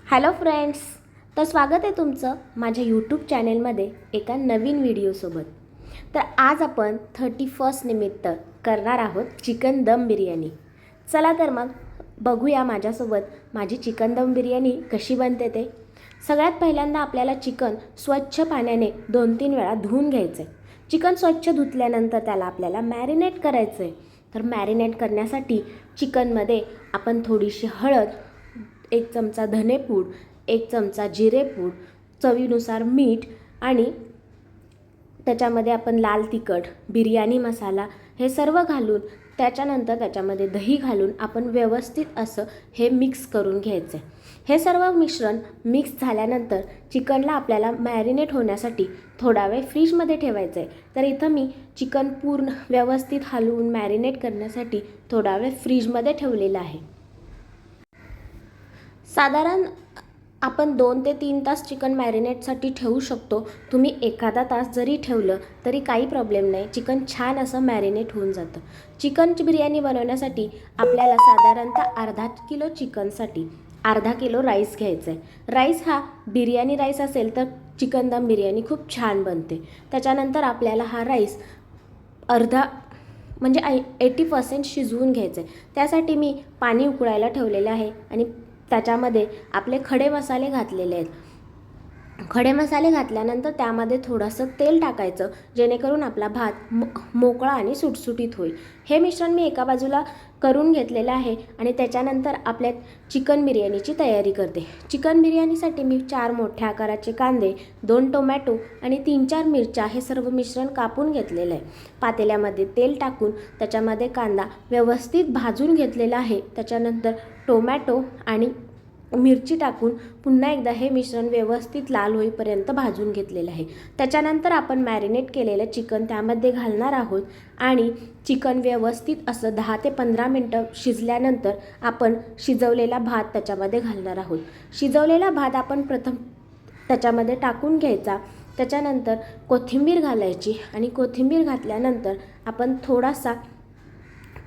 Hello friends, तर स्वागत आहे तुमचं माझ्या यूट्यूब चॅनेलमध्ये एका नवीन व्हिडिओसोबत. तर आज आपण 31 निमित्त करणार आहोत चिकन दम बिर्याणी. चला तर मग बघूया माझ्यासोबत माझी चिकन दम बिर्याणी कशी बनते ते. सगळ्यात पहिल्यांदा आपल्याला चिकन स्वच्छ पाण्याने 2-3 वेळा धुवून घ्यायचं आहे. चिकन स्वच्छ धुतल्यानंतर त्याला आपल्याला मॅरिनेट करायचं आहे. तर मॅरिनेट करण्यासाठी चिकनमध्ये आपण थोडीशी हळद, 1 चमचा धनेपूड, 1 चमचा जिरेपूड, चवीनुसार मीठ आणि त्याच्यामध्ये आपण लाल तिखट, बिर्याणी मसाला हे सर्व घालून त्याच्यानंतर त्याच्यामध्ये दही घालून आपण व्यवस्थित असं हे मिक्स करून घ्यायचं आहे. हे सर्व मिश्रण मिक्स झाल्यानंतर चिकनला आपल्याला मॅरिनेट होण्यासाठी थोडा वेळ फ्रीजमध्ये ठेवायचं आहे. तर इथं मी चिकन पूर्ण व्यवस्थित हलवून मॅरिनेट करण्यासाठी थोडा वेळ फ्रीजमध्ये ठेवलेलं आहे. साधारण आपण 2 ते 3 तास चिकन मॅरिनेटसाठी ठेवू शकतो. तुम्ही एखादा तास जरी ठेवलं तरी काही प्रॉब्लेम नाही. चिकन छान असं मॅरिनेट होऊन जातं. चिकनची बिर्याणी बनवण्यासाठी आपल्याला साधारणतः अर्धा किलो चिकनसाठी अर्धा किलो राईस घ्यायचा आहे. राईस हा बिर्याणी राईस असेल तर चिकन दम बिर्याणी खूप छान बनते. त्याच्यानंतर आपल्याला हा राईस अर्धा म्हणजे 80% शिजवून घ्यायचं आहे. त्यासाठी मी पाणी उकळायला ठेवलेलं आहे आणि त्याच्यामध्ये आपले खडे मसाले घातलेले आहेत. खडे मसाले घातल्यानंतर त्यामध्ये थोडंसं तेल टाकायचं, जेणेकरून आपला भात मोकळा आणि सुटसुटीत होईल. हे मिश्रण मी एका बाजूला करून घेतलेलं आहे आणि त्याच्यानंतर आपल्या चिकन बिर्याणीची तयारी करते. चिकन बिर्याणीसाठी मी 4 मोठ्या आकाराचे कांदे, 2 टोमॅटो आणि 3-4 मिरच्या हे सर्व मिश्रण कापून घेतलेलं आहे. पातेल्यामध्ये तेल टाकून त्याच्यामध्ये कांदा व्यवस्थित भाजून घेतलेला आहे. त्याच्यानंतर टोमॅटो आणि मिरची टाकून पुन्हा एकदा हे मिश्रण व्यवस्थित लाल होईपर्यंत भाजून घेतलेलं आहे. त्याच्यानंतर आपण मॅरिनेट केलेलं चिकन त्यामध्ये घालणार आहोत आणि चिकन व्यवस्थित असं 10 ते 15 मिनटं शिजल्यानंतर आपण शिजवलेला भात त्याच्यामध्ये घालणार आहोत. शिजवलेला भात आपण प्रथम त्याच्यामध्ये टाकून घ्यायचा. त्याच्यानंतर कोथिंबीर घालायची आणि कोथिंबीर घातल्यानंतर आपण थोडासा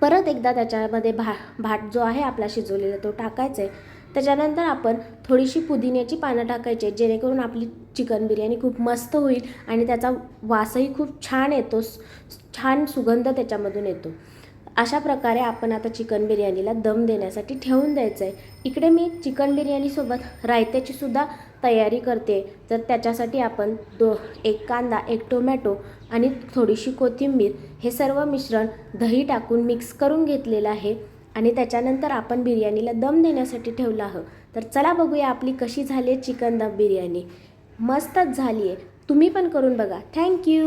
परत एकदा त्याच्यामध्ये भात जो आहे आपला शिजवलेला तो टाकायचा आहे. त्याच्यानंतर आपण थोडीशी पुदिन्याची पानं टाकायची, जेणेकरून आपली चिकन बिर्याणी खूप मस्त होईल आणि त्याचा वासही खूप छान येतो, छान सुगंध त्याच्यामधून येतो. अशा प्रकारे आपण आता चिकन बिर्याणीला दम देण्यासाठी ठेवून द्यायचं आहे. इकडे मी चिकन बिर्याणीसोबत रायत्याची सुद्धा तयारी करते. तर त्याच्यासाठी आपण 1 कांदा, 1 टोमॅटो आणि थोडीशी कोथिंबीर हे सर्व मिश्रण दही टाकून मिक्स करून घेतलेलं आहे आणि त्याच्यानंतर आपण बिर्याणीला दम देण्यासाठी ठेवलं आहोत. तर चला बघूया आपली कशी झाली आहे चिकन दम बिर्याणी. मस्तच झाली आहे. तुम्ही पण करून बघा. थँक्यू.